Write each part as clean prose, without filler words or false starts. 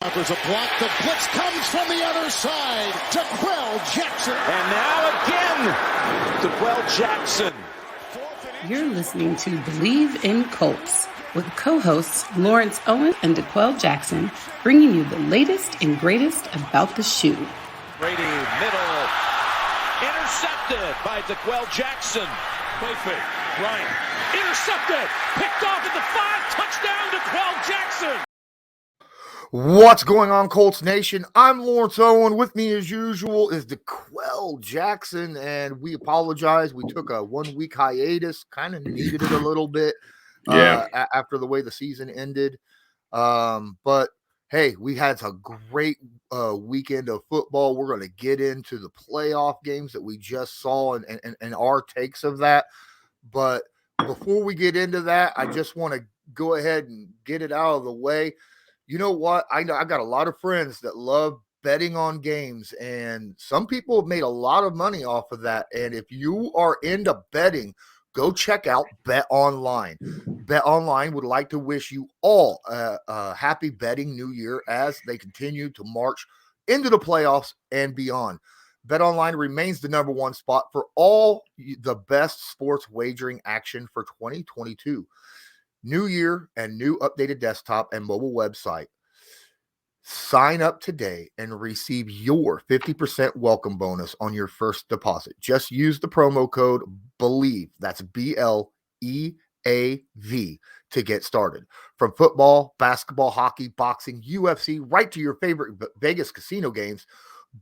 There's a block. The blitz comes from the other side. DeQuell Jackson. And now again, DeQuell Jackson. You're listening to Bleav in Colts with co-hosts Lawrence Owen and DeQuell Jackson, bringing you the latest and greatest about the shoe. Brady, middle, intercepted by DeQuell Jackson. Play fake, Bryant, intercepted, picked off at the 5, touchdown DeQuell Jackson. What's going on, Colts Nation? I'm Lawrence Owen. With me, as usual, is DeQuell Jackson, and we apologize. We took a 1-week hiatus, kind of needed it a little bit after the way the season ended. But, hey, we had a great weekend of football. We're going to get into the playoff games that we just saw and our takes of that. But before we get into that, I just want to go ahead and get it out of the way. You know what? I got a lot of friends that love betting on games, and some people have made a lot of money off of that. And if you are into betting, go check out Bet Online. Bet Online would like to wish you all a happy betting new year as they continue to march into the playoffs and beyond. Bet Online remains the number one spot for all the best sports wagering action for 2022. New year and new updated desktop and mobile website. Sign up today and receive your 50% welcome bonus on your first deposit. Just use the promo code Bleav, that's BLEAV, to get started. From football, basketball, hockey, boxing, UFC, right to your favorite Vegas casino games,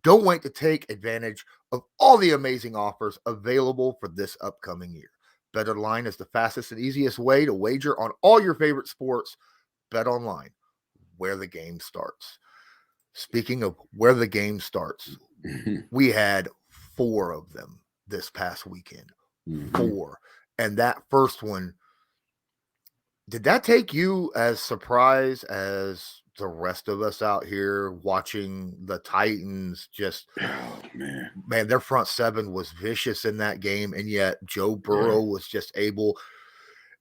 don't wait to take advantage of all the amazing offers available for this upcoming year. BetOnline is the fastest and easiest way to wager on all your favorite sports. BetOnline, where the game starts. Speaking of where the game starts, we had 4 of them this past weekend. 4. And that first one, did that take you as surprised as the rest of us out here watching the Titans just, man, their front 7 was vicious in that game, and yet Joe Burrow was just able.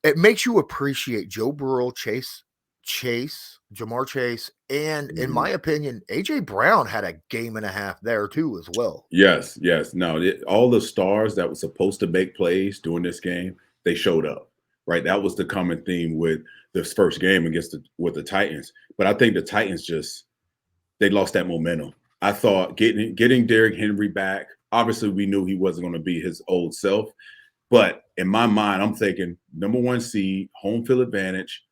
It makes you appreciate Joe Burrow, Jamar Chase, and in my opinion, A.J. Brown had a game and a half there too as well. Yes. No, all the stars that were supposed to make plays during this game, they showed up, right? That was the common theme with this first game with the Titans. But I think the Titans they lost that momentum. I thought getting Derrick Henry back, obviously we knew he wasn't going to be his old self. But in my mind, I'm thinking number 1 seed, home field advantage,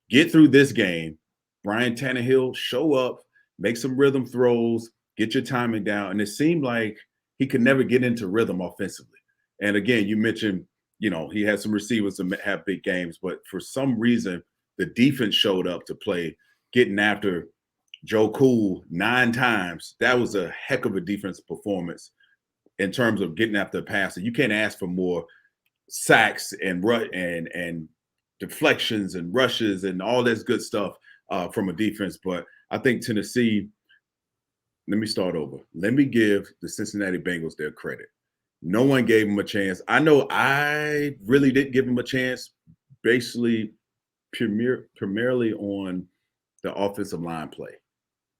get through this game. Brian Tannehill, show up, make some rhythm throws, get your timing down. And it seemed like he could never get into rhythm offensively. And again, you mentioned, he had some receivers to have big games, but for some reason, the defense showed up to play, getting after Joe Cool 9 times. That was a heck of a defensive performance in terms of getting after the passer. You can't ask for more sacks and deflections and rushes and all this good stuff from a defense. But I think Tennessee, let me start over. Let me give the Cincinnati Bengals their credit. No one gave them a chance. I know I really didn't give them a chance, basically primarily on the offensive line play.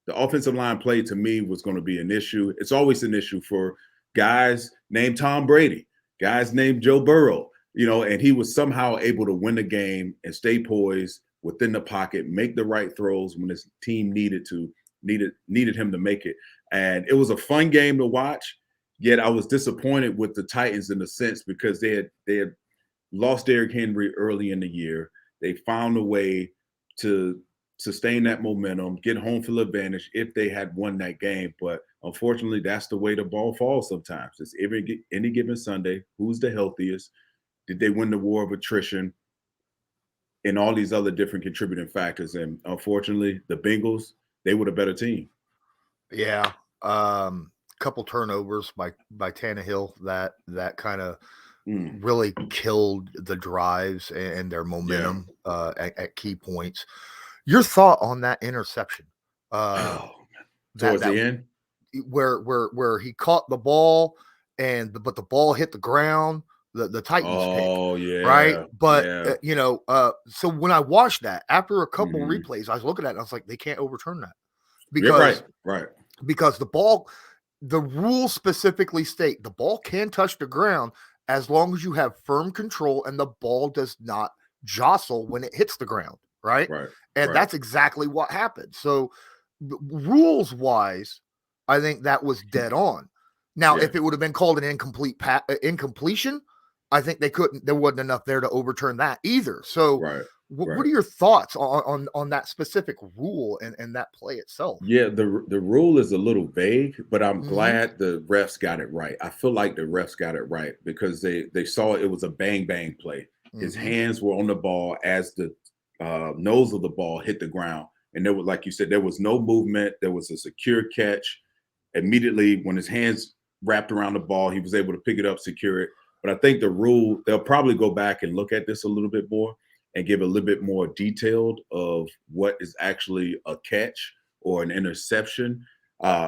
The offensive line play to me was going to be an issue. It's always an issue for guys named Tom Brady, guys named Joe Burrow, and he was somehow able to win the game and stay poised within the pocket, make the right throws when his team needed him to make it. And it was a fun game to watch. Yet I was disappointed with the Titans in a sense because they had lost Derrick Henry early in the year. They found a way to sustain that momentum, get home field advantage if they had won that game. But unfortunately, that's the way the ball falls sometimes. It's any given Sunday, who's the healthiest? Did they win the war of attrition? And all these other different contributing factors. And unfortunately, the Bengals, they were the better team. Yeah. Couple turnovers by Tannehill that kind of really killed the drives and their momentum at key points. Your thought on that interception? Towards the end, where he caught the ball but the ball hit the ground. The Titans pick, right? But so when I watched that after a couple replays, I was looking at it and I was like, they can't overturn that. because right. because the rules specifically state the ball can touch the ground as long as you have firm control and the ball does not jostle when it hits the ground, right? And that's exactly what happened. So rules wise, I think that was dead on. Now, if it would have been called an incompletion, I think there wasn't enough there to overturn that either. So what are your thoughts on that specific rule and that play itself? Yeah, the rule is a little vague, but I'm glad the refs got it right. I feel like the refs got it right because they saw it was a bang bang play. His hands were on the ball as the nose of the ball hit the ground, and there was, like you said, there was no movement. There was a secure catch. Immediately, when his hands wrapped around the ball, he was able to pick it up, secure it. But I think the rule, they'll probably go back and look at this a little bit more and give a little bit more detailed of what is actually a catch or an interception.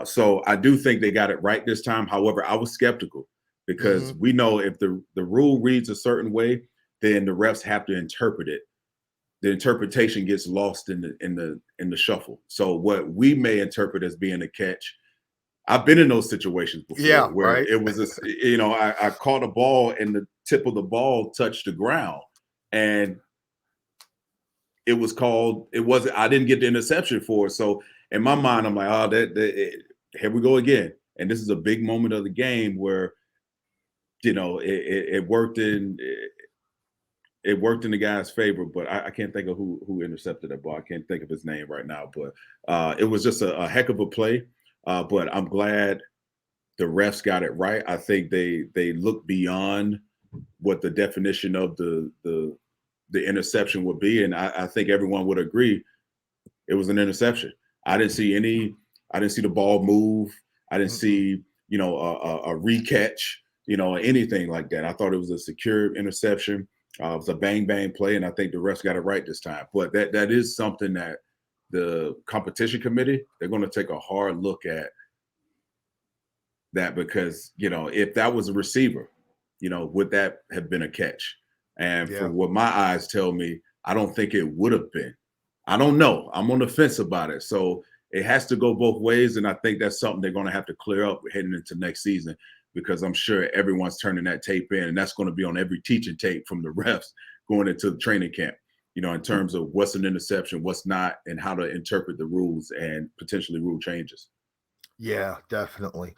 So I do think they got it right this time. However, I was skeptical because we know if the rule reads a certain way, then the refs have to interpret it. The interpretation gets lost in the shuffle. So what we may interpret as being a catch, I've been in those situations before where it was I caught a ball and the tip of the ball touched the ground and it was called, I didn't get the interception for it. So in my mind, I'm like, here we go again. And this is a big moment of the game where, it worked in the guy's favor, but I can't think of who intercepted that ball. I can't think of his name right now, but it was just a heck of a play. But I'm glad the refs got it right. I think they look beyond what the definition of the interception would be, and I think everyone would agree it was an interception. I didn't see the ball move. I didn't see a recatch, anything like that. I thought it was a secure interception. It was a bang bang play, and I think the refs got it right this time. But that is something that the competition committee, they're going to take a hard look at that because, if that was a receiver, would that have been a catch? And from what my eyes tell me, I don't think it would have been. I don't know. I'm on the fence about it. So it has to go both ways. And I think that's something they're going to have to clear up heading into next season because I'm sure everyone's turning that tape in. And that's going to be on every teaching tape from the refs going into the training camp, in terms of what's an interception, what's not, and how to interpret the rules and potentially rule changes. Yeah, definitely.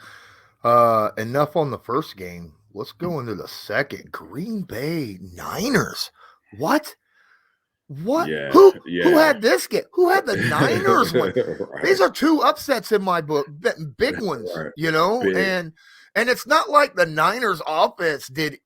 Enough on the first game. Let's go into the second. Green Bay Niners. What? Yeah, who had this game? Who had the Niners one? Right. These are two upsets in my book, big ones, big. And it's not like the Niners offense did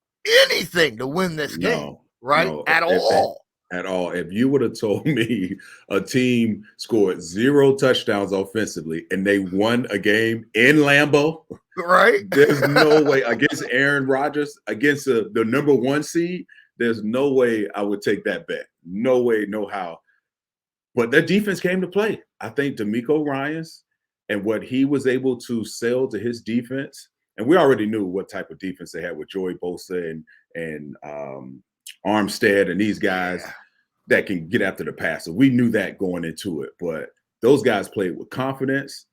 anything to win this game, right? No, at all. At all. If you would have told me a team scored 0 touchdowns offensively and they won a game in Lambeau, right? There's no way against Aaron Rodgers, against the number 1 seed. There's no way I would take that bet. No way, no how. But their defense came to play. I think D'Amico Ryans and what he was able to sell to his defense, and we already knew what type of defense they had with Joey Bosa and Armstead and these guys that can get after the passer. We knew that going into it, but those guys played with confidence.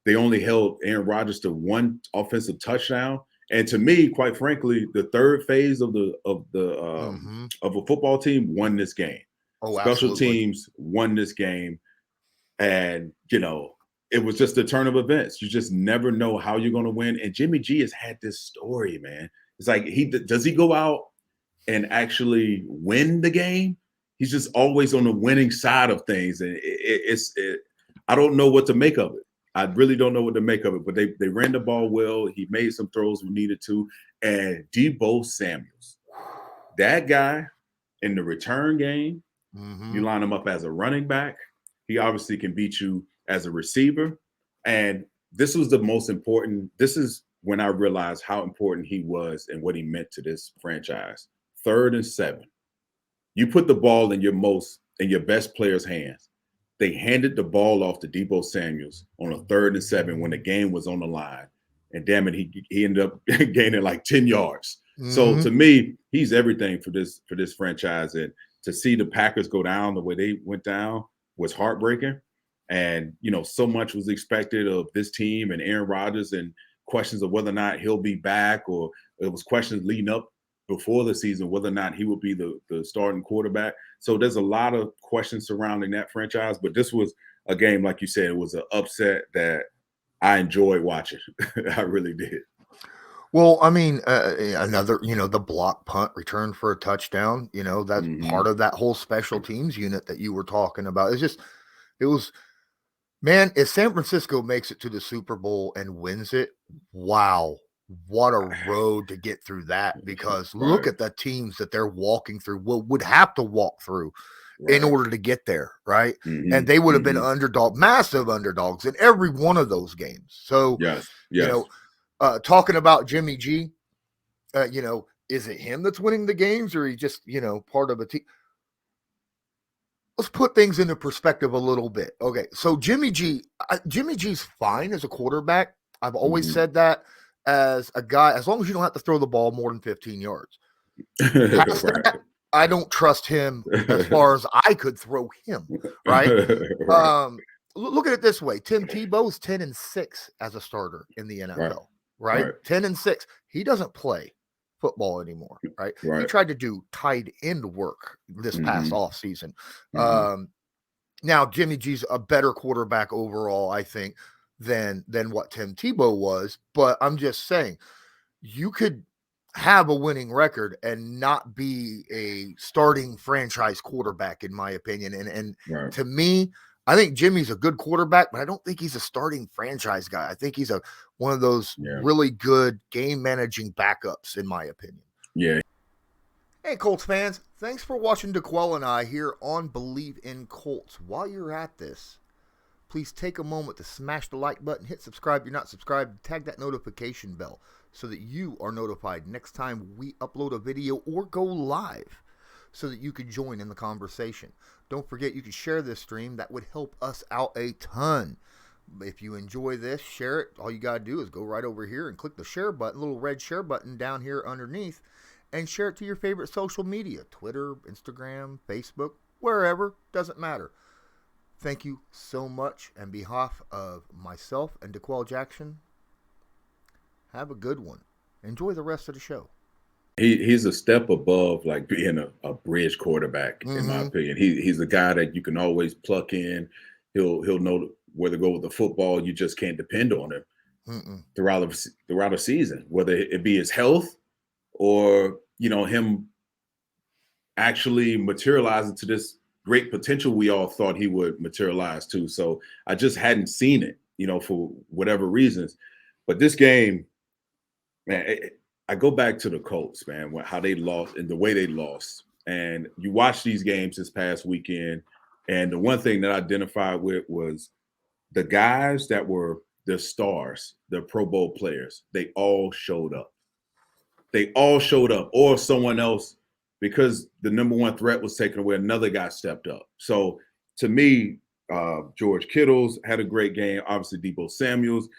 They only held Aaron Rodgers to 1 offensive touchdown. And to me, quite frankly, the third phase of a football team won this game. Special teams won this game. And, it was just a turn of events. You just never know how you're going to win. And Jimmy G has had this story, man. It's like, does he go out and actually win the game? He's just always on the winning side of things. And I don't know what to make of it. I really don't know what to make of it, but they ran the ball well. He made some throws we needed to. And Deebo Samuels, that guy in the return game, you line him up as a running back. He obviously can beat you as a receiver. And this was the most important. This is when I realized how important he was and what he meant to this franchise. 3rd and 7. You put the ball in your best player's hands. They handed the ball off to Deebo Samuels on a 3rd and 7 when the game was on the line. And damn it, he ended up gaining like 10 yards. So to me, he's everything for this franchise. And to see the Packers go down the way they went down was heartbreaking. And, so much was expected of this team and Aaron Rodgers, and questions of whether or not he'll be back, or it was questions leading up before the season whether or not he would be the starting quarterback. So there's a lot of questions surrounding that franchise. But this was a game, like you said, it was an upset that I enjoyed watching. I really did. Well, I mean, another, the block punt return for a touchdown, that's part of that whole special teams unit that you were talking about. It was, man, if San Francisco makes it to the Super Bowl and wins it, wow, what a road to get through that. Because look at the teams that they're walking through, would have to walk through in order to get there, right? And they would have been massive underdogs in every one of those games. So, talking about Jimmy G, is it him that's winning the games, or he just, part of a team? Let's put things into perspective a little bit. Okay, so Jimmy G's fine as a quarterback. I've always said that as a guy, as long as you don't have to throw the ball more than 15 yards. That, I don't trust him as far as I could throw him, right? Look at it this way. Tim Tebow's 10-6 as a starter in the NFL, right? 10-6. He doesn't play football anymore, right? He tried to do tight end work this past offseason. Now Jimmy G's a better quarterback overall, I think, than what Tim Tebow was. But I'm just saying, you could have a winning record and not be a starting franchise quarterback, in my opinion. And to me, I think Jimmy's a good quarterback, but I don't think he's a starting franchise guy. I think he's one of those really good game managing backups, in my opinion. Yeah. Hey, Colts fans, thanks for watching DeQuell and I here on Bleav in Colts. While you're at this, please take a moment to smash the like button, hit subscribe if you're not subscribed, tag that notification bell so that you are notified next time we upload a video or go live, so that you can join in the conversation. Don't forget, you can share this stream. That would help us out a ton. If you enjoy this, share it. All you got to do is go right over here and click the share button, little red share button down here underneath, and share it to your favorite social media, Twitter, Instagram, Facebook, wherever, doesn't matter. Thank you so much. On behalf of myself and DeQuell Jackson, have a good one. Enjoy the rest of the show. He's a step above like being a bridge quarterback, in my opinion. He's a guy that you can always pluck in. He'll know where to go with the football. You just can't depend on him throughout a season, whether it be his health or him actually materializing to this great potential we all thought he would materialize to. So I just hadn't seen it, for whatever reasons. But this game, man, I go back to the Colts, man, how they lost and the way they lost. And you watch these games this past weekend, and the one thing that I identified with was the guys that were the stars, the Pro Bowl players. They all showed up. Or someone else, because the number one threat was taken away, another guy stepped up. So to me, George Kittle's had a great game. Obviously, Deebo Samuels.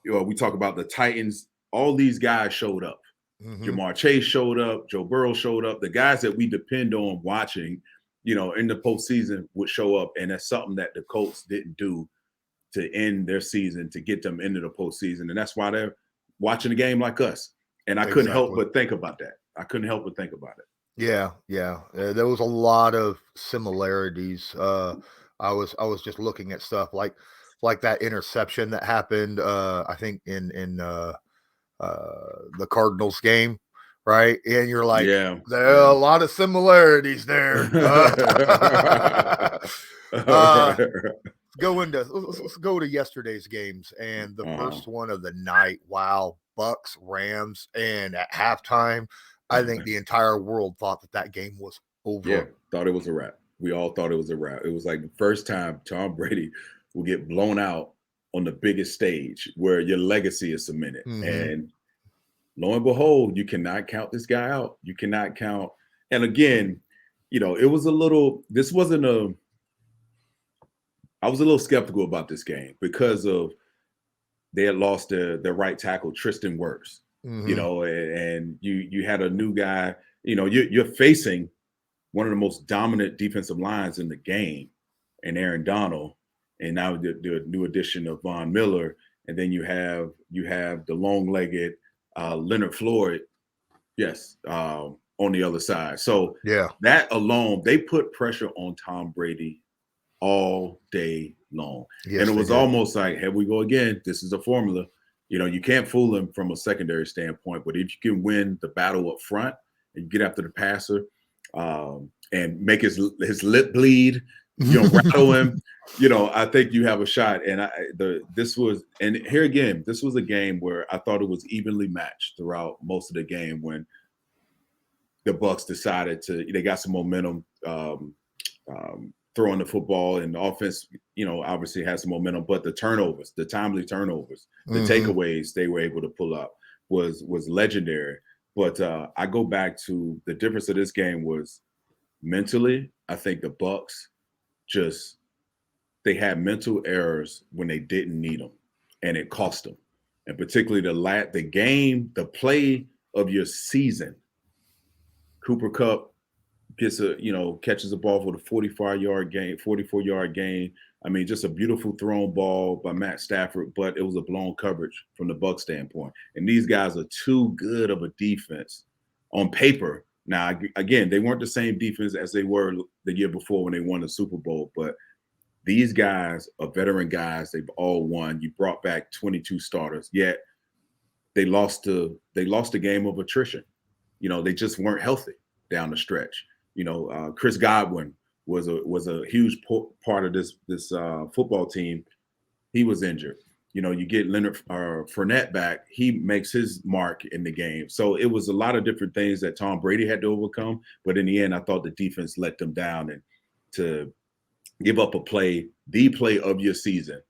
We talk about the Titans. All these guys showed up. Jamar Chase showed up. Joe Burrow showed up. The guys that we depend on watching, in the postseason would show up. And that's something that the Colts didn't do to end their season, to get them into the postseason. And that's why they're watching a game like us. And I couldn't help but think about that. Yeah. There was a lot of similarities. I was just looking at stuff like that interception that happened, I think in the Cardinals game, right? And you're like, there are a lot of similarities there. Let's go to yesterday's games, and the first one of the night. Wow, Bucks, Rams, and at halftime, I think the entire world thought that game was over. Yeah, thought it was a wrap. We all thought it was a wrap. It was like the first time Tom Brady will get blown out on the biggest stage where your legacy is cemented. And lo and behold, you cannot count this guy out. You cannot count. And again, it was I was a little skeptical about this game because of they had lost their right tackle, Tristan Wirfs, and you had a new guy, you're facing one of the most dominant defensive lines in the game, and Aaron Donald. and now the new addition of Von Miller, and then you have the long-legged Leonard Floyd, yes, on the other side. So Yeah, that alone, they put pressure on Tom Brady all day long. yes, And it they was did. almost like, here we go again. This is a formula. You know, you can't fool him from a secondary standpoint, but if you can win the battle up front and get after the passer and make his lip bleed, rattle him, I think you have a shot. And this was a game where I thought it was evenly matched throughout most of the game when the Bucs decided they got some momentum throwing the football, and the offense, obviously has some momentum, but the timely turnovers, the takeaways they were able to pull up was legendary. But I go back to the difference of this game was mentally. I think the Bucs they had mental errors when they didn't need them, and it cost them. And particularly the play of your season, Cooper Kupp catches a ball for the 44-yard gain. I mean, just a beautiful thrown ball by Matt Stafford, but it was a blown coverage from the Bucs standpoint. And these guys are too good of a defense on paper. Now, again, they weren't the same defense as they were the year before when they won the Super Bowl, but these guys are veteran guys. They've all won. You brought back 22 starters, yet they lost the game of attrition. They just weren't healthy down the stretch. Chris Godwin was a huge part of this football team. He was injured. You get Leonard Fournette back. He makes his mark in the game. So it was a lot of different things that Tom Brady had to overcome. But in the end, I thought the defense let them down, and to give up the play of your season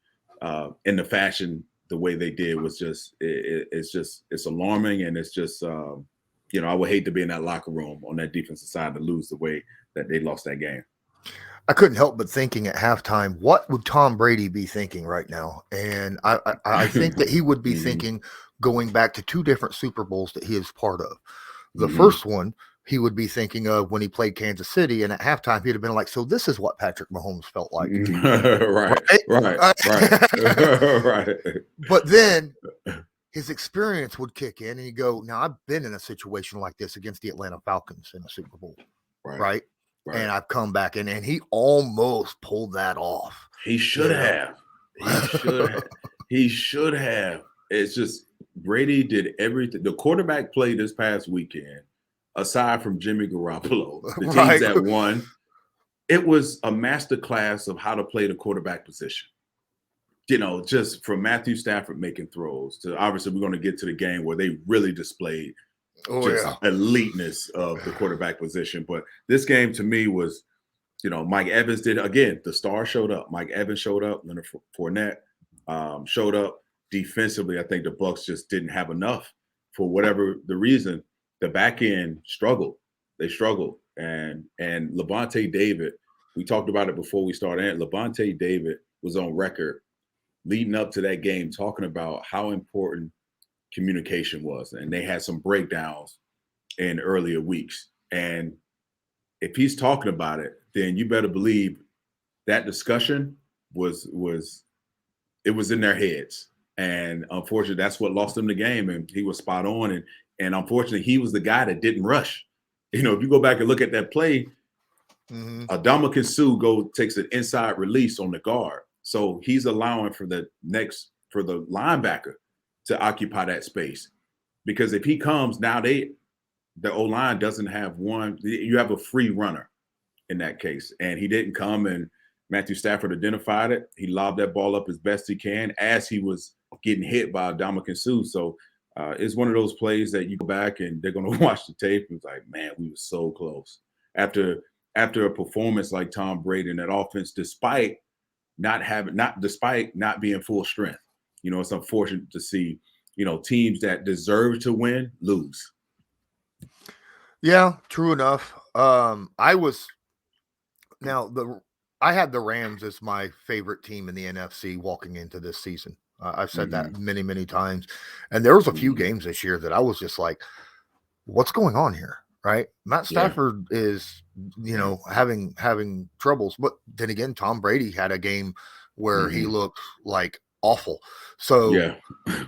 in the fashion the way they did was it's alarming, and it's just I would hate to be in that locker room on that defensive side to lose the way that they lost that game. I couldn't help but thinking at halftime, what would Tom Brady be thinking right now? And I think that he would be thinking, going back to 2 different Super Bowls that he is part of. The first one, he would be thinking of when he played Kansas City, and at halftime, he'd have been like, so this is what Patrick Mahomes felt like. Right. But then his experience would kick in, and he'd go, now, I've been in a situation like this against the Atlanta Falcons in a Super Bowl, right? And I've come back in, and he almost pulled that off. He should have. He should have. It's just Brady did everything. The quarterback play this past weekend, aside from Jimmy Garoppolo, the teams that won, it was a masterclass of how to play the quarterback position. Just from Matthew Stafford making throws to, obviously, we're going to get to the game where they really displayed eliteness of the quarterback position. But this game to me was, Mike Evans did, again, the star showed up. Mike Evans showed up. Leonard Fournette showed up. Defensively, I think the Bucs just didn't have enough for whatever the reason. The back end struggled. They struggled. And Levante David, we talked about it before we started. Levante David was on record leading up to that game talking about how important communication was. And they had some breakdowns in earlier weeks. And if he's talking about it, then you better believe that discussion was in their heads. And unfortunately, that's what lost him the game. And he was spot on. And unfortunately, he was the guy that didn't rush. If you go back and look at that play, Ndamukong Suh takes an inside release on the guard. So he's allowing for the linebacker to occupy that space. Because if he comes, now the O-line doesn't have one. You have a free runner in that case. And he didn't come, and Matthew Stafford identified it. He lobbed that ball up as best he can as he was getting hit by Ndamukong Suh. So it's one of those plays that you go back and they're going to watch the tape and it's like, man, we were so close. After a performance like Tom Brady and that offense, despite not being full strength, it's unfortunate to see, teams that deserve to win lose. Yeah, true enough. I had the Rams as my favorite team in the NFC walking into this season. I've said that many, many times. And there was a few games this year that I was just like, what's going on here? Right. Matt Stafford is, having troubles. But then again, Tom Brady had a game where he looked like awful. So Yeah.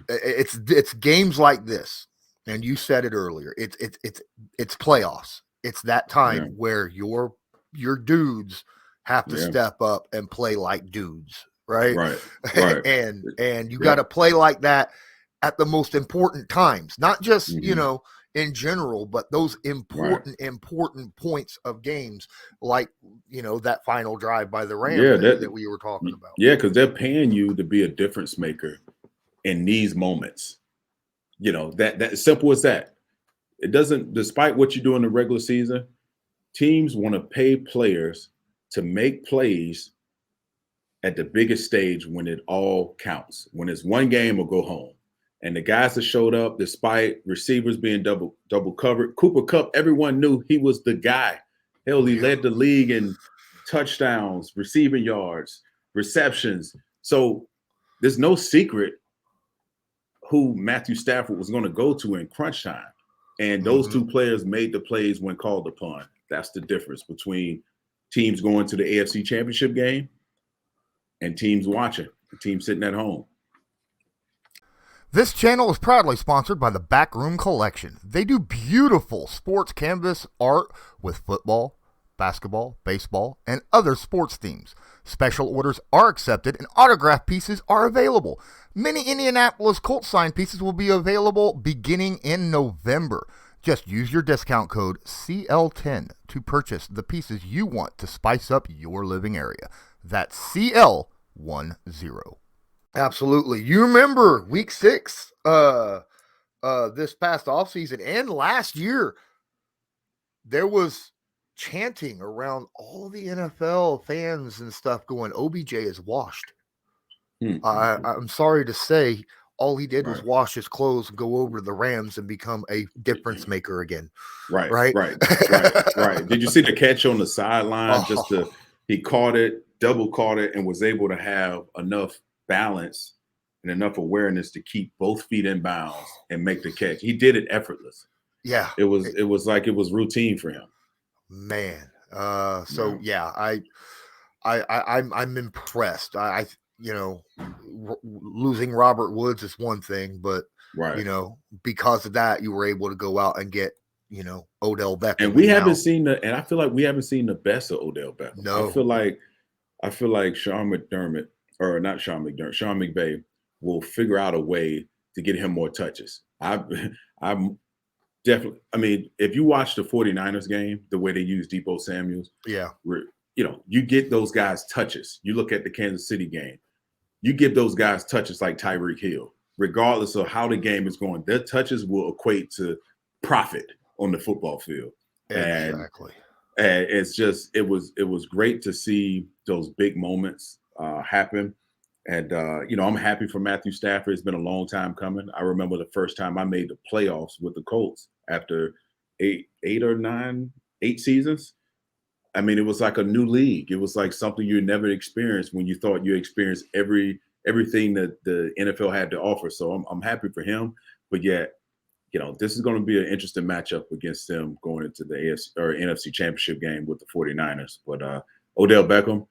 it's games like this, and you said it earlier. It's playoffs. It's that time where your dudes have to step up and play like dudes, right? Right. and you got to play like that at the most important times, not just in general, but those important points of games, like that final drive by the Rams that we were talking about. Yeah, because they're paying you to be a difference maker in these moments. That simple as that. It doesn't, despite what you do in the regular season, teams want to pay players to make plays at the biggest stage when it all counts, when it's one game or go home. And the guys that showed up, despite receivers being double covered, Cooper Kupp, everyone knew he was the guy. Hell, he led the league in touchdowns, receiving yards, receptions. So there's no secret who Matthew Stafford was going to go to in crunch time. And those two players made the plays when called upon. That's the difference between teams going to the AFC Championship game and teams watching, the team sitting at home. This channel is proudly sponsored by the Backroom Collection. They do beautiful sports canvas art with football, basketball, baseball, and other sports themes. Special orders are accepted and autograph pieces are available. Many Indianapolis Colts signed pieces will be available beginning in November. Just use your discount code CL10 to purchase the pieces you want to spice up your living area. That's CL10. Absolutely. You remember week 6 this past offseason and last year, there was chanting around all the NFL fans and stuff going, OBJ is washed. I'm sorry to say, all he did was wash his clothes and go over to the Rams and become a difference maker again. Right. Did you see the catch on the sideline? He caught it, double caught it, and was able to have enough balance and enough awareness to keep both feet in bounds and make the catch. He did it effortless. Yeah. It was like it was routine for him. Man. I'm impressed. Losing Robert Woods is one thing, but because of that, you were able to go out and get, Odell Beckham. And we haven't seen I feel like we haven't seen the best of Odell Beckham. No. I feel like Sean McVay will figure out a way to get him more touches. I'm definitely, if you watch the 49ers game, the way they use Deebo Samuels, you get those guys touches. You look at the Kansas City game, you give those guys touches like Tyreek Hill, regardless of how the game is going. Their touches will equate to profit on the football field. Exactly. And it's just, it was great to see those big moments happen. And, I'm happy for Matthew Stafford. It's been a long time coming. I remember the first time I made the playoffs with the Colts after eight seasons. It was like a new league. It was like something you never experienced when you thought you experienced everything that the NFL had to offer. So I'm happy for him. But yet, this is going to be an interesting matchup against them going into the AFC or NFC Championship game with the 49ers. But Odell Beckham,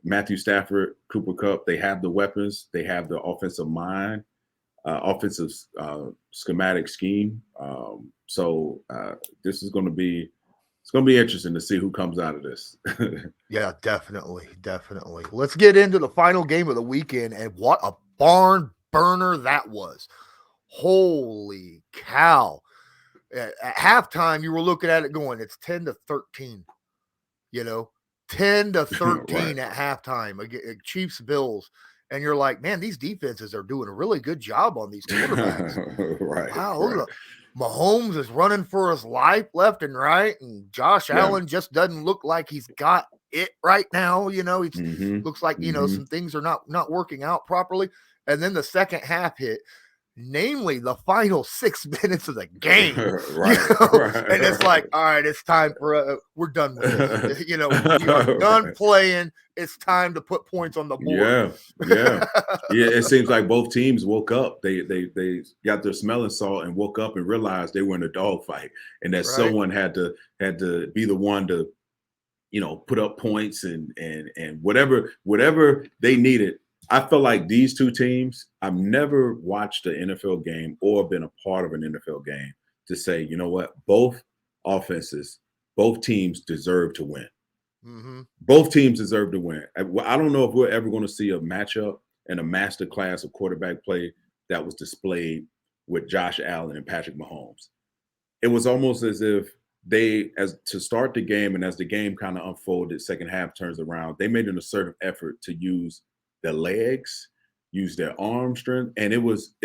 Matthew Stafford, Cooper Kupp, they have the weapons. They have the offensive mind, offensive schematic scheme. So this is going to be – it's going to be interesting to see who comes out of this. Yeah, definitely. Let's get into the final game of the weekend, and what a barn burner that was. Holy cow. At halftime, you were looking at it going, it's 10-13, 10-13 at halftime, Chiefs Bills. And you're like, man, these defenses are doing a really good job on these quarterbacks. Wow, look, Mahomes is running for his life left and right, and Josh Allen just doesn't look like he's got it right now. He looks like some things are not working out properly. And then the second half hit, namely the final 6 minutes of the game. And it's like, all right, it's time for we're done with this. We are done playing. It's time to put points on the board. Yeah. It seems like both teams woke up. They got their smelling salt and woke up and realized they were in a dogfight, and that someone had to be the one to put up points and whatever they needed. I felt like these two teams, I've never watched an NFL game or been a part of an NFL game to say, you know what, both offenses, both teams deserve to win. Mm-hmm. Both teams deserve to win. I don't know if we're ever going to see a matchup and a master class of quarterback play that was displayed with Josh Allen and Patrick Mahomes. It was almost as if to start the game, and as the game kind of unfolded, second half turns around, they made an assertive effort to use their legs, use their arm strength, and it was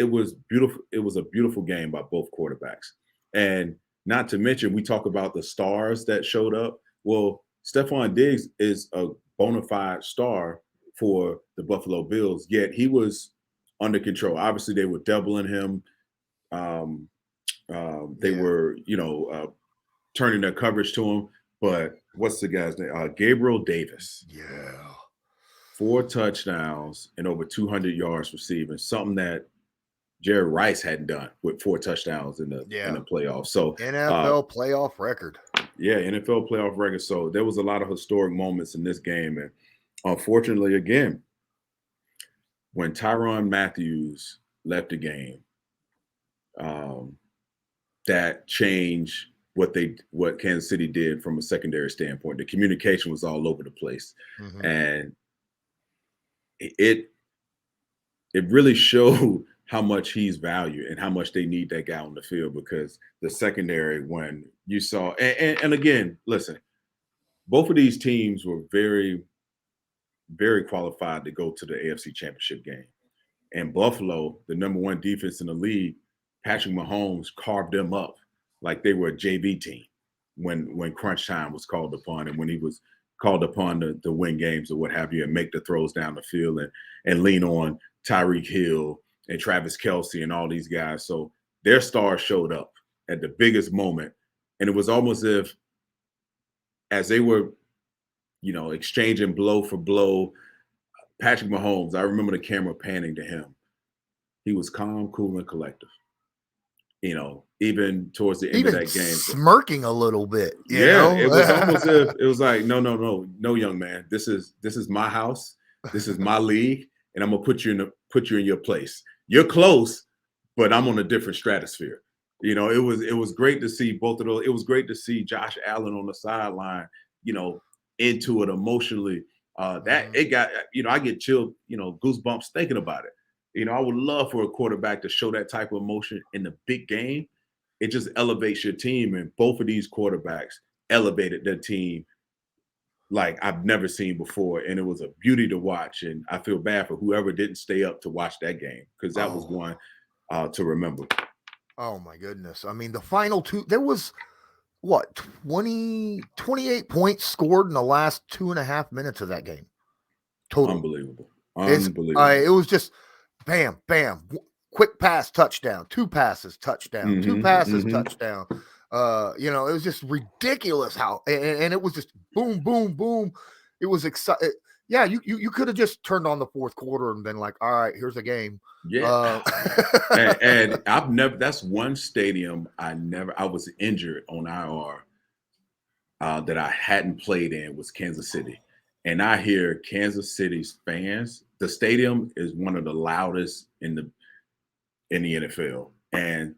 beautiful. It was a beautiful game by both quarterbacks. And not to mention, we talk about the stars that showed up. Well, Stephon Diggs is a bona fide star for the Buffalo Bills, yet he was under control. Obviously, they were doubling him. They were, turning their coverage to him. But what's the guy's name? Gabriel Davis. Yeah. 4 touchdowns and over 200 yards receiving, something that Jerry Rice hadn't done with 4 touchdowns in the playoffs. So NFL playoff record. Yeah, NFL playoff record. So there was a lot of historic moments in this game. And unfortunately, again, when Tyrann Mathieu left the game, that changed what Kansas City did from a secondary standpoint. The communication was all over the place. Mm-hmm. And it really showed how much he's valued and how much they need that guy on the field, because the secondary, when you saw, and again, listen, both of these teams were very, very qualified to go to the AFC Championship game. And Buffalo, the number 1 defense in the league, Patrick Mahomes carved them up like they were a JV team when crunch time was called upon, and when he was called upon to win games or what have you, and make the throws down the field and lean on Tyreek Hill and Travis Kelce and all these guys. So their stars showed up at the biggest moment. And it was almost if, as they were, exchanging blow for blow, Patrick Mahomes, I remember the camera panning to him. He was calm, cool, and collective. Even towards the end of that game, smirking a little bit. It was almost if it was like, no, young man. This is my house. This is my league, and I'm gonna put you in your place. You're close, but I'm on a different stratosphere. It was great to see both of those. It was great to see Josh Allen on the sideline, into it emotionally. That it got, I get chilled, goosebumps thinking about it. I would love for a quarterback to show that type of emotion in the big game. It just elevates your team, and both of these quarterbacks elevated their team like I've never seen before, and it was a beauty to watch. And I feel bad for whoever didn't stay up to watch that game, because that was one to remember. Oh my goodness. I mean, the final 2, there was 28 points scored in the last 2.5 minutes of that game. Total. Unbelievable. It was just bam, bam, quick pass, touchdown, 2 passes, touchdown, 2 passes, touchdown. It was just ridiculous how, and it was just boom, boom, boom. It was exciting. Yeah, you could have just turned on the fourth quarter and been like, all right, here's a game. Yeah. And I've never, that's one stadium I was injured on IR that I hadn't played in, was Kansas City. And I hear Kansas City's fans, the stadium is one of the loudest in the NFL. And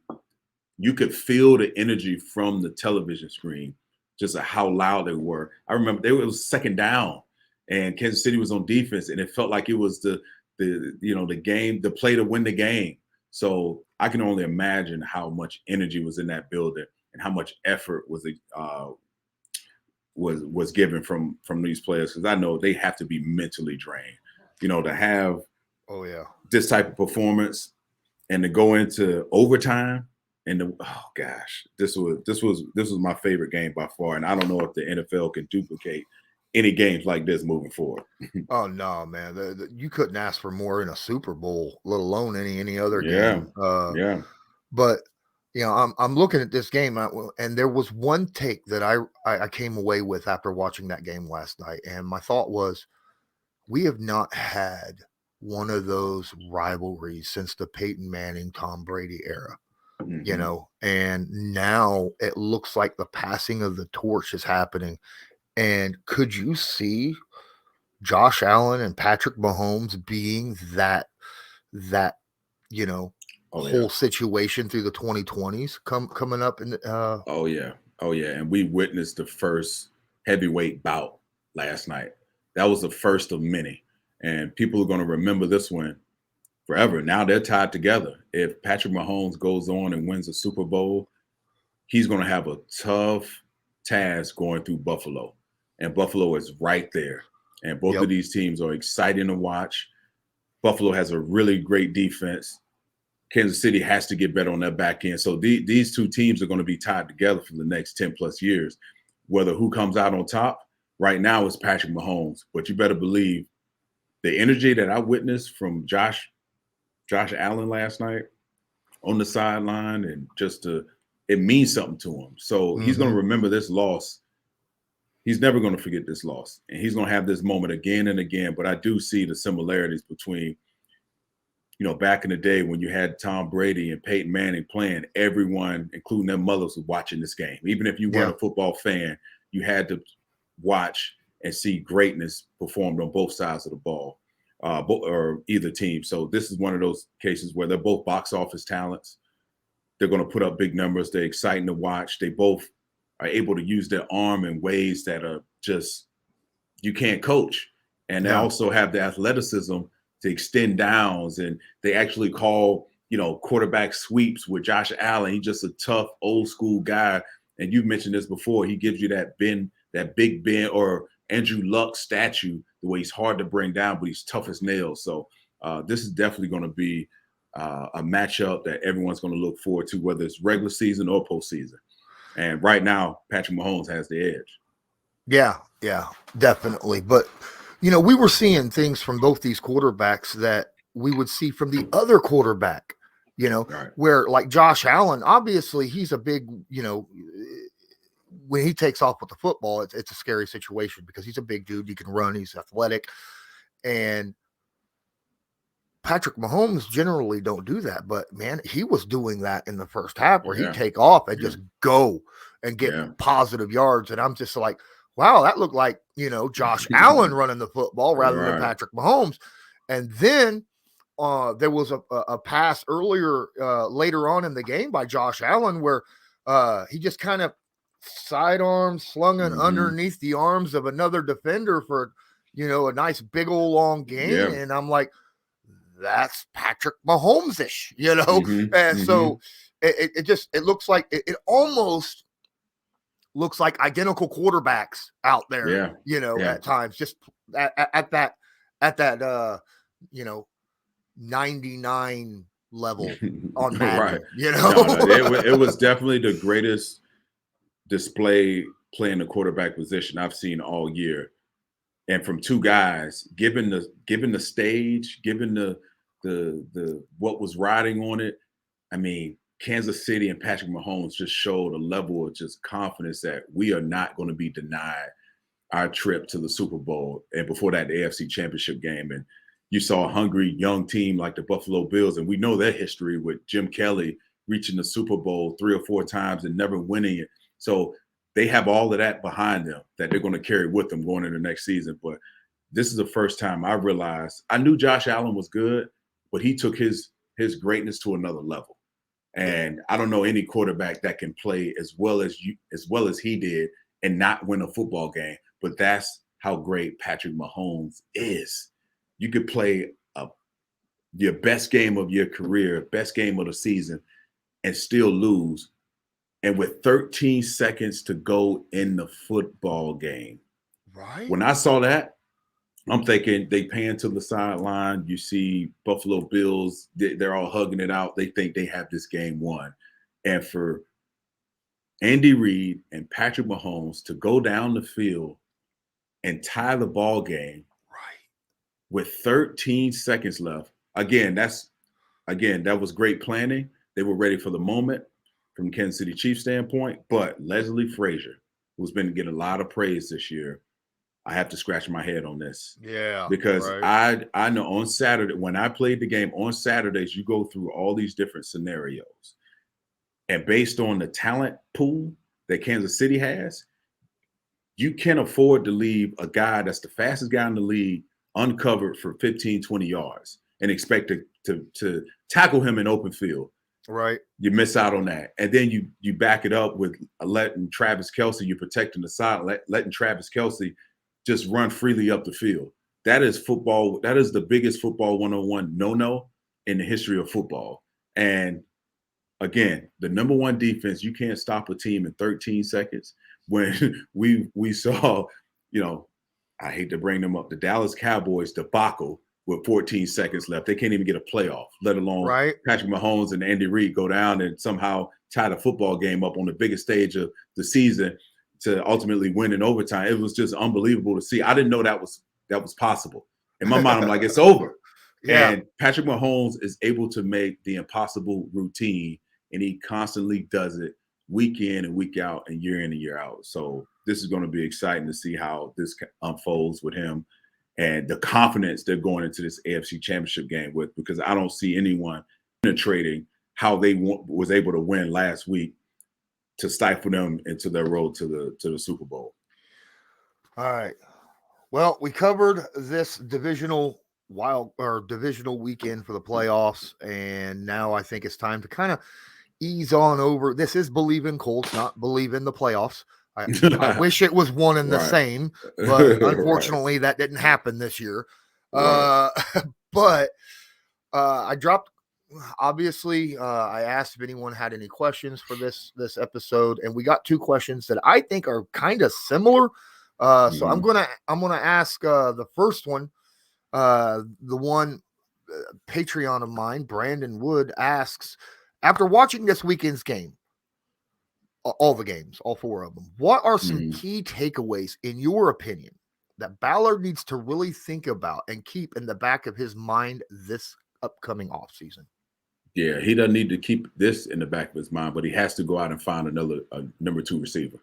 you could feel the energy from the television screen, just how loud they were. I remember it was second down, and Kansas City was on defense, and it felt like it was the game, the play to win the game. So I can only imagine how much energy was in that building and how much effort was given from these players, because I know they have to be mentally drained, to have this type of performance and to go into overtime. And this was my favorite game by far, and I don't know if the NFL can duplicate any games like this moving forward. Oh no, man! You couldn't ask for more in a Super Bowl, let alone any other game. But I'm looking at this game, and there was one take that I came away with after watching that game last night, and my thought was, we have not had one of those rivalries since the Peyton Manning, Tom Brady era. And now it looks like the passing of the torch is happening. And could you see Josh Allen and Patrick Mahomes being that whole situation through the 2020s coming up in Oh yeah. And we witnessed the first heavyweight bout last night. That was the first of many, and people are going to remember this one forever. Now they're tied together. If Patrick Mahomes goes on and wins a Super Bowl, he's going to have a tough task going through Buffalo, and Buffalo is right there. And both of these teams are exciting to watch. Buffalo has a really great defense. Kansas City has to get better on that back end. So these two teams are going to be tied together for the next 10 plus years. Whether who comes out on top right now is Patrick Mahomes, but you better believe the energy that I witnessed from Josh Allen last night on the sideline, and it means something to him. So he's going to remember this loss. He's never going to forget this loss, and he's going to have this moment again and again. But I do see the similarities between, back in the day when you had Tom Brady and Peyton Manning playing, everyone, including their mothers, was watching this game. Even if you weren't a football fan, you had to watch and see greatness performed on both sides of the ball, or either team. So this is one of those cases where they're both box office talents. They're going to put up big numbers. They're exciting to watch. They both are able to use their arm in ways that are just you can't coach. And they also have the athleticism to extend downs, and they actually call, quarterback sweeps with Josh Allen. He's just a tough old school guy. And you've mentioned this before. He gives you that big Ben or Andrew Luck statue, the way he's hard to bring down, but he's tough as nails. So this is definitely going to be a matchup that everyone's going to look forward to, whether it's regular season or postseason. And right now, Patrick Mahomes has the edge. Yeah, definitely. But we were seeing things from both these quarterbacks that we would see from the other quarterback, right. Where like Josh Allen, obviously he's a big, when he takes off with the football, it's a scary situation because he's a big dude. He can run, he's athletic. And Patrick Mahomes generally don't do that, but man, he was doing that in the first half where he'd take off and just go and get positive yards. And I'm just like, wow, that looked like, Josh Allen running the football rather than Patrick Mahomes. And then there was a pass later on in the game by Josh Allen where he just kind of sidearm slung it underneath the arms of another defender for, a nice big old long gain. And I'm like, that's Patrick Mahomes-ish, and so it looks like it almost looks like identical quarterbacks out there, at times, just at that 99 level on Madden, it was definitely the greatest display playing the quarterback position I've seen all year. And from two guys, given the stage, given the what was riding on it, I mean, Kansas City and Patrick Mahomes just showed a level of just confidence that we are not going to be denied our trip to the Super Bowl. And before that, the AFC Championship game. And you saw a hungry young team like the Buffalo Bills, and we know their history with Jim Kelly reaching the Super Bowl 3 or 4 times and never winning it. So they have all of that behind them that they're going to carry with them going into the next season. But this is the first time I realized I knew Josh Allen was good, but he took his greatness to another level. And I don't know any quarterback that can play as well as he did and not win a football game. But that's how great Patrick Mahomes is. You could play your best game of your career, best game of the season, and still lose. And with 13 seconds to go in the football game. Right. When I saw that, I'm thinking they pan to the sideline. You see Buffalo Bills, they're all hugging it out. They think they have this game won. And for Andy Reid and Patrick Mahomes to go down the field and tie the ball game with 13 seconds left. Again, that was great planning. They were ready for the moment from Kansas City Chiefs standpoint. But Leslie Frazier, who's been getting a lot of praise this year, I have to scratch my head on this. Yeah. Because I know on Saturday, when I played the game on Saturdays, you go through all these different scenarios. And based on the talent pool that Kansas City has, you can't afford to leave a guy that's the fastest guy in the league uncovered for 15, 20 yards and expect to tackle him in open field. Right. You miss out on that. And then you back it up with letting Travis Kelce, you're protecting the side, letting Travis Kelce just run freely up the field. That is football. That is the biggest football 101 no-no in the history of football. And again, the number one defense, you can't stop a team in 13 seconds. When we saw, I hate to bring them up, the Dallas Cowboys debacle with 14 seconds left. They can't even get a playoff, let alone Patrick Mahomes and Andy Reid go down and somehow tie the football game up on the biggest stage of the season to ultimately win in overtime. It was just unbelievable to see. I didn't know that was possible. In my mind, I'm like, it's over. Yeah. And Patrick Mahomes is able to make the impossible routine, and he constantly does it week in and week out and year out. So this is going to be exciting to see how this unfolds with him and the confidence they're going into this AFC Championship game with, because I don't see anyone penetrating how they was able to win last week to stifle them into their road to the Super Bowl. All right. Well, we covered this divisional weekend for the playoffs, and now I think it's time to kind of ease on over. This is Bleav in Colts, not Bleav in the playoffs. I wish it was one and the same, but unfortunately that didn't happen this year. But I dropped. Obviously, I asked if anyone had any questions for this episode, and we got 2 questions that I think are kind of similar. So I'm gonna ask the first one. The one Patreon of mine, Brandon Wood, asks, after watching this weekend's game, all the games, all 4 of them, what are some key takeaways, in your opinion, that Ballard needs to really think about and keep in the back of his mind this upcoming offseason? Yeah, he doesn't need to keep this in the back of his mind, but he has to go out and find a number 2 receiver.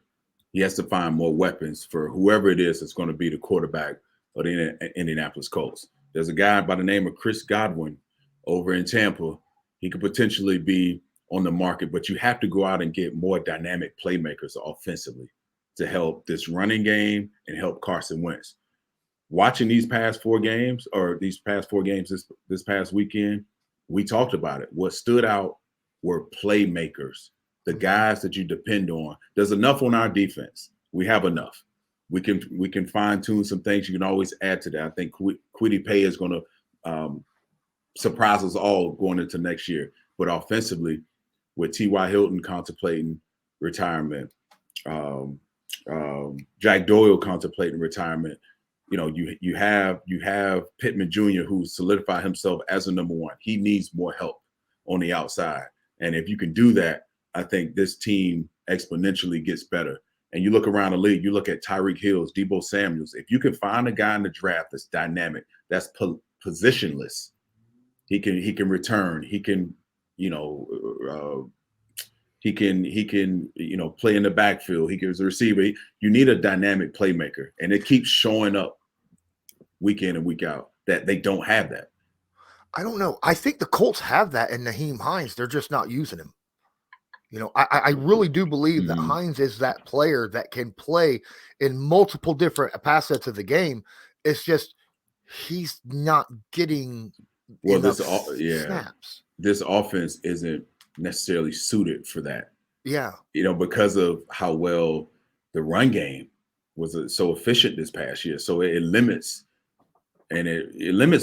He has to find more weapons for whoever it is that's going to be the quarterback of the Indianapolis Colts. There's a guy by the name of Chris Godwin over in Tampa. He could potentially be on the market, but you have to go out and get more dynamic playmakers offensively to help this running game and help Carson Wentz. Watching these past 4 games this past weekend, we talked about it. What stood out were playmakers, the guys that you depend on. There's enough on our defense. We have enough. We can fine tune some things. You can always add to that. I think Kwity Paye is going to surprise us all going into next year. But offensively, with T.Y. Hilton contemplating retirement, Jack Doyle contemplating retirement, you have Pittman Jr., who solidified himself as a number 1. He needs more help on the outside. And if you can do that, I think this team exponentially gets better. And you look around the league, you look at Tyreek Hill, Deebo Samuels. If you can find a guy in the draft that's dynamic, that's positionless, he can return. He can, play in the backfield. He gives a receiver. You need a dynamic playmaker, and it keeps showing up week in and week out that they don't have that. I don't know. I think the Colts have that in Nyheim Hines. They're just not using him. I really do believe that Hines is that player that can play in multiple different facets of the game. It's just he's not getting snaps. This offense isn't necessarily suited for that. Yeah. Because of how well the run game was so efficient this past year. So it limits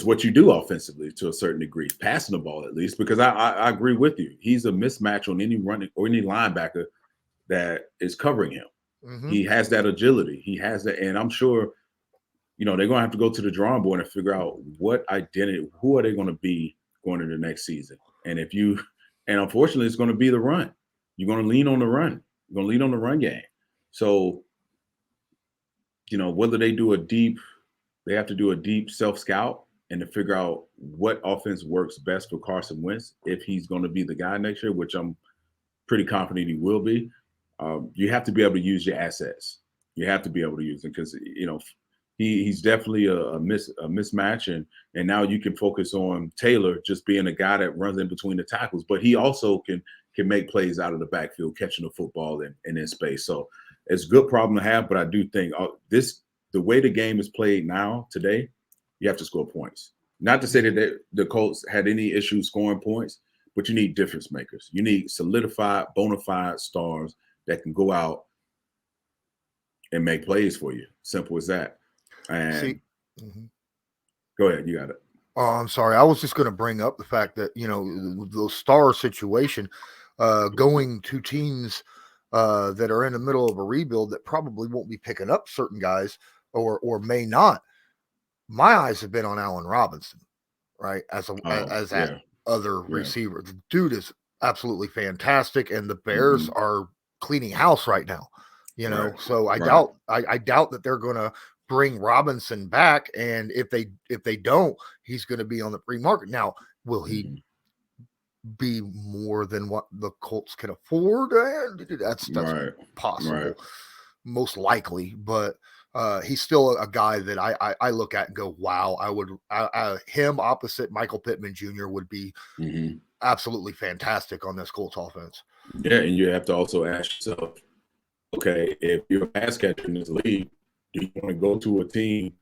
what you do offensively to a certain degree, passing the ball at least, because I agree with you. He's a mismatch on any running or any linebacker that is covering him. Mm-hmm. He has that agility. He has that. And I'm sure, they're going to have to go to the drawing board and figure out who are they going to be going into the next season. And unfortunately, it's going to be the run. You're going to lean on the run. You're going to lean on the run game. So, whether they have to do a deep self-scout and to figure out what offense works best for Carson Wentz if he's going to be the guy next year, which I'm pretty confident he will be. You have to be able to use your assets. You have to be able to use them because, he's definitely a mismatch. And now you can focus on Taylor just being a guy that runs in between the tackles, but he also can make plays out of the backfield, catching the football and in space. So it's a good problem to have, but I do think the way the game is played now, today, you have to score points. Not to say that the Colts had any issues scoring points, but you need difference makers. You need solidified, bona fide stars that can go out and make plays for you. Simple as that. And go ahead, you got it. Oh, I'm sorry. I was just going to bring up the fact that, the star situation, going to teams that are in the middle of a rebuild that probably won't be picking up certain guys or may not. My eyes have been on Allen Robinson, right? As that other receiver. The dude is absolutely fantastic, and the Bears are cleaning house right now. So I doubt that they're going to bring Robinson back, and if they don't, he's going to be on the free market. Now, will he be more than what the Colts can afford? That's possible, most likely, but he's still a guy that I look at and go, wow, him opposite Michael Pittman Jr. would be absolutely fantastic on this Colts offense. Yeah, and you have to also ask yourself, okay, if you're a pass catcher in this league, do you want to go to a team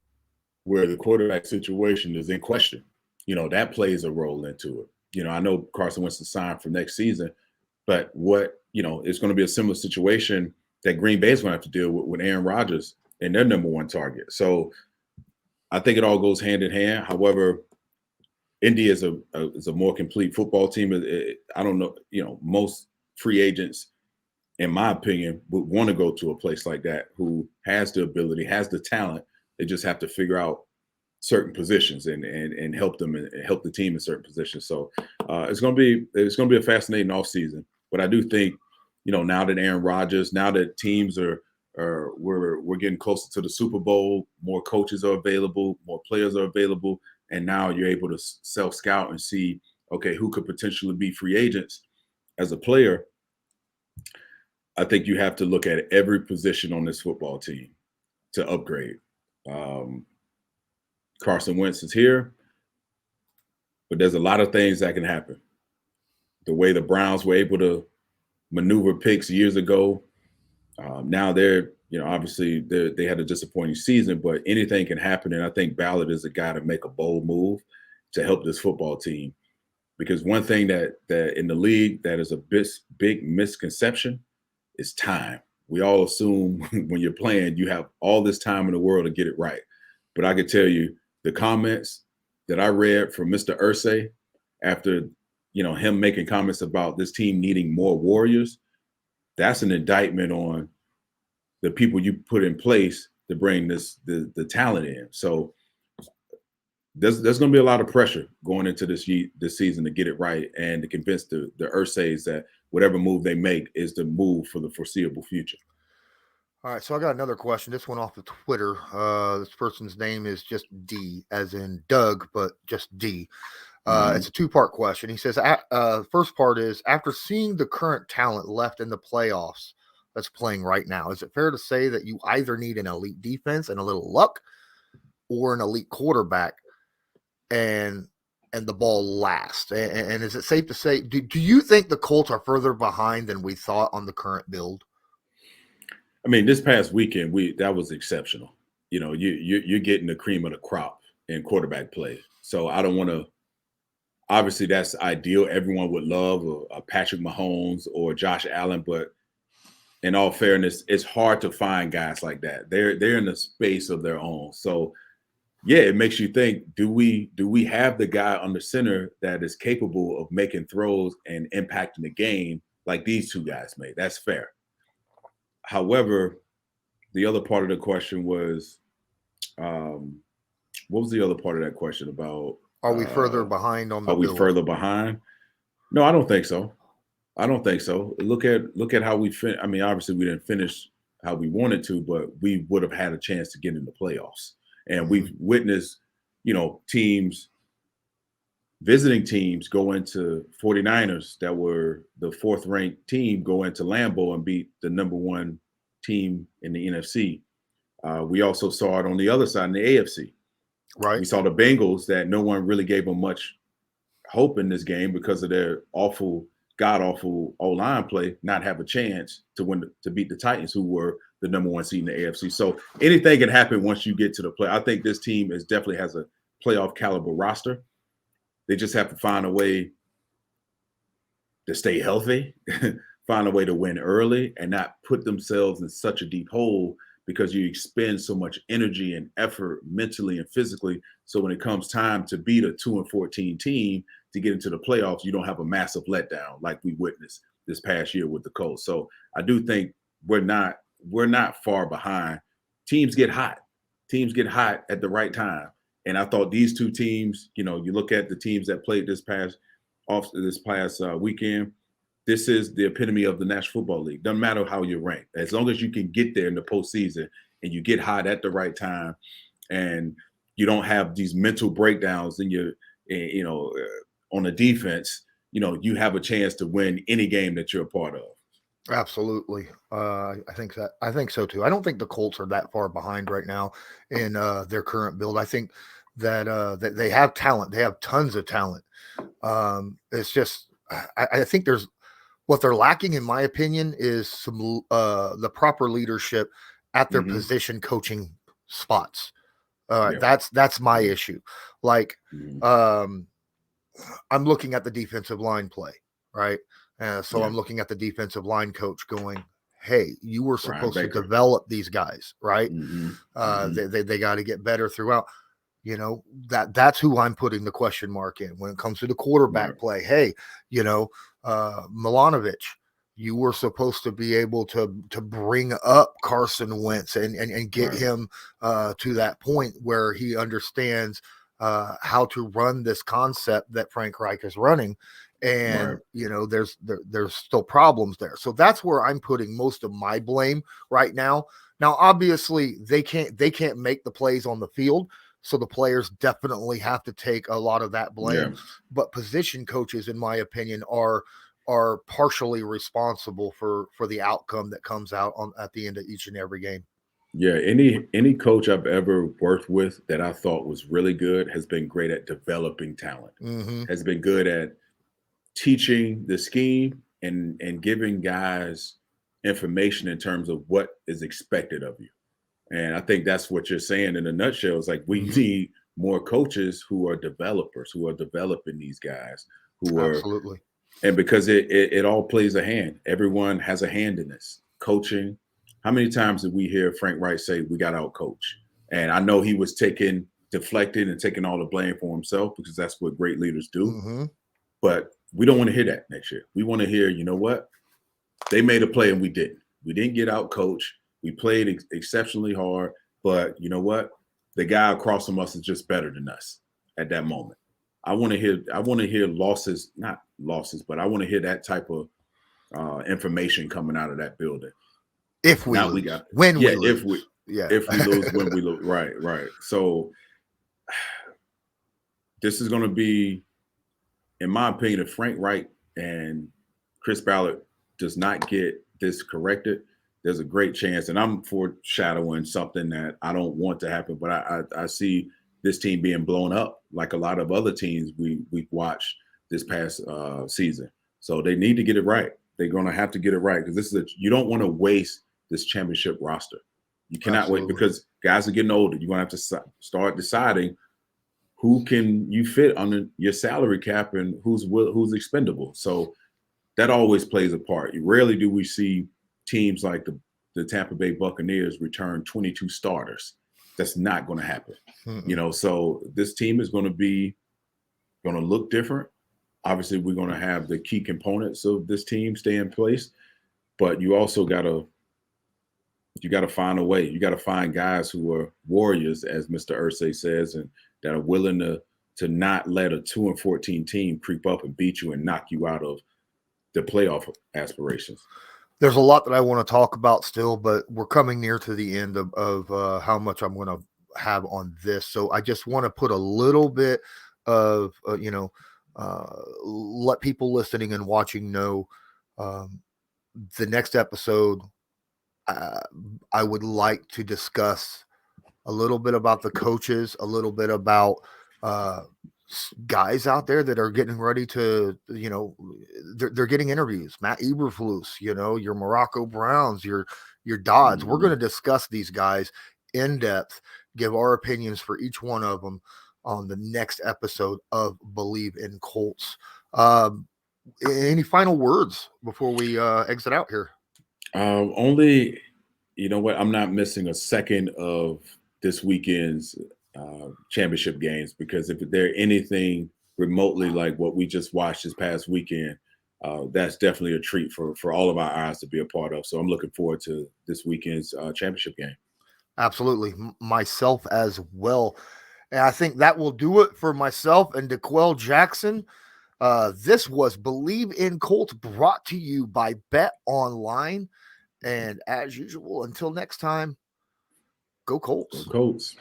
where the quarterback situation is in question? That plays a role into it. I know Carson Wentz to sign for next season, but it's going to be a similar situation that Green Bay is going to have to deal with Aaron Rodgers and their number one target. So I think it all goes hand in hand. However, Indy is a more complete football team. I don't know, most free agents, in my opinion, would want to go to a place like that who has the ability, has the talent. They just have to figure out certain positions and help them and help the team in certain positions. So it's going to be a fascinating offseason. But I do think, now that Aaron Rodgers, now that teams we're getting closer to the Super Bowl, more coaches are available, more players are available, and now you're able to self-scout and see, okay, who could potentially be free agents as a player. I think you have to look at every position on this football team to upgrade. Carson Wentz is here, but there's a lot of things that can happen. The way the Browns were able to maneuver picks years ago, now they're, obviously they had a disappointing season, but anything can happen. And I think Ballard is a guy to make a bold move to help this football team. Because one thing that in the league that is a big misconception is time. We all assume when you're playing, you have all this time in the world to get it right. But I can tell you the comments that I read from Mr. Irsay after, him making comments about this team needing more warriors, that's an indictment on the people you put in place to bring the talent in. So there's going to be a lot of pressure going into this season to get it right and to convince the Irsays that whatever move they make is the move for the foreseeable future. All right, so I got another question. This one off of Twitter. This person's name is just D, as in Doug, but just D. It's a two-part question. He says, first part is, after seeing the current talent left in the playoffs that's playing right now, is it fair to say that you either need an elite defense and a little luck or an elite quarterback and the ball last? And is it safe to say, do you think the Colts are further behind than we thought on the current build? I mean, this past weekend, that was exceptional. You're getting the cream of the crop in quarterback play. So I don't want to, obviously that's ideal. Everyone would love a Patrick Mahomes or Josh Allen, but in all fairness, it's hard to find guys like that. They're in a space of their own. So yeah, it makes you think, do we have the guy under center that is capable of making throws and impacting the game like these two guys made? That's fair. However, the other part of the question was, what was the other part of that question about? Are we further behind on the build? Are we further behind? No, I don't think so. Look at how we I mean, obviously we didn't finish how we wanted to, but we would have had a chance to get in the playoffs. And we've witnessed, teams, visiting teams go into 49ers that were the fourth-ranked team go into Lambeau and beat the number one team in the NFC. We also saw it on the other side in the AFC. Right. We saw the Bengals that no one really gave them much hope in this game because of their god-awful O-line play, not have a chance to beat the Titans, who were the number 1 seed in the AFC. So anything can happen once you get to the play. I think this team definitely has a playoff caliber roster. They just have to find a way to stay healthy, find a way to win early, and not put themselves in such a deep hole because you expend so much energy and effort mentally and physically. So when it comes time to beat a 2-14 team to get into the playoffs, you don't have a massive letdown like we witnessed this past year with the Colts. So I do think we're not far behind. Teams get hot. Teams get hot at the right time. And I thought these two teams, you look at the teams that played this past weekend, this is the epitome of the National Football League. Doesn't matter how you rank. As long as you can get there in the postseason and you get hot at the right time and you don't have these mental breakdowns in on the defense, you have a chance to win any game that you're a part of. Absolutely. I think so too. I don't think the Colts are that far behind right now in their current build. I think that they have talent. They have tons of talent. It's just, I think there's what they're lacking, in my opinion, is some the proper leadership at their position coaching spots. That's my issue. Like, I'm looking at the defensive line play, right? I'm looking at the defensive line coach going, hey, you were supposed to develop these guys, right? They got to get better throughout. That's who I'm putting the question mark in when it comes to the quarterback play. Hey, Milanovic, you were supposed to be able to bring up Carson Wentz and get him to that point where he understands how to run this concept that Frank Reich is running. And there's still problems there. So that's where I'm putting most of my blame right now. Now, obviously, they can't make the plays on the field. So the players definitely have to take a lot of that blame. But position coaches, in my opinion, are partially responsible for the outcome that comes out at the end of each and every game. Yeah, any coach I've ever worked with that I thought was really good has been great at developing talent. Has been good at teaching the scheme and giving guys information in terms of what is expected of you. And I think that's what you're saying in a nutshell. Is like we need more coaches who are developers, who are developing these guys, who are absolutely. And because it all plays a hand. Everyone has a hand in this. Coaching. How many times did we hear Frank Reich say we got out coach? And I know he was deflecting and taking all the blame for himself because that's what great leaders do. But we don't want to hear that next year. We want to hear, you know what? They made a play and we didn't. We didn't get out coach. We played exceptionally hard, but you know what? The guy across from us is just better than us at that moment. I want to hear losses, not losses, but I want to hear that type of information coming out of that building. If we lose, when we lose. If we lose, when we lose. Right. So this is going to be, in my opinion, if Frank Reich and Chris Ballard does not get this corrected, there's a great chance, and I'm foreshadowing something that I don't want to happen, but I see this team being blown up like a lot of other teams we've watched this past season. So they need to get it right. They're going to have to get it right because you don't want to waste this championship roster. You cannot wait because guys are getting older. You're going to have to start deciding who can you fit on your salary cap and who's expendable. So that always plays a part. Rarely do we see teams like the Tampa Bay Buccaneers return 22 starters. That's not going to happen. So this team is going to look different. Obviously, we're going to have the key components of this team stay in place, but you also got to find a way. You got to find guys who are warriors, as Mr. Irsay says, and that are willing to not let a 2-14 team creep up and beat you and knock you out of the playoff aspirations. There's a lot that I want to talk about still, but we're coming near to the end of how much I'm going to have on this. So I just want to put a little bit of, let people listening and watching know the next episode. I would like to discuss a little bit about the coaches, a little bit about guys out there that are getting ready to, they're getting interviews. Matt Eberflus, your Morocco Browns, your your Dodds. We're going to discuss these guys in depth, give our opinions for each one of them on the next episode of Bleav in Colts. Any final words before we exit out here? Only, you know what? I'm not missing a second of this weekend's championship games, because if they're anything remotely like what we just watched this past weekend, that's definitely a treat for all of our eyes to be a part of. So I'm looking forward to this weekend's championship game. Absolutely. Myself as well. And I think that will do it for myself and DeQuell Jackson. This was Bleav in Colts, brought to you by Bet Online. And as usual, until next time, go Colts. Go Colts.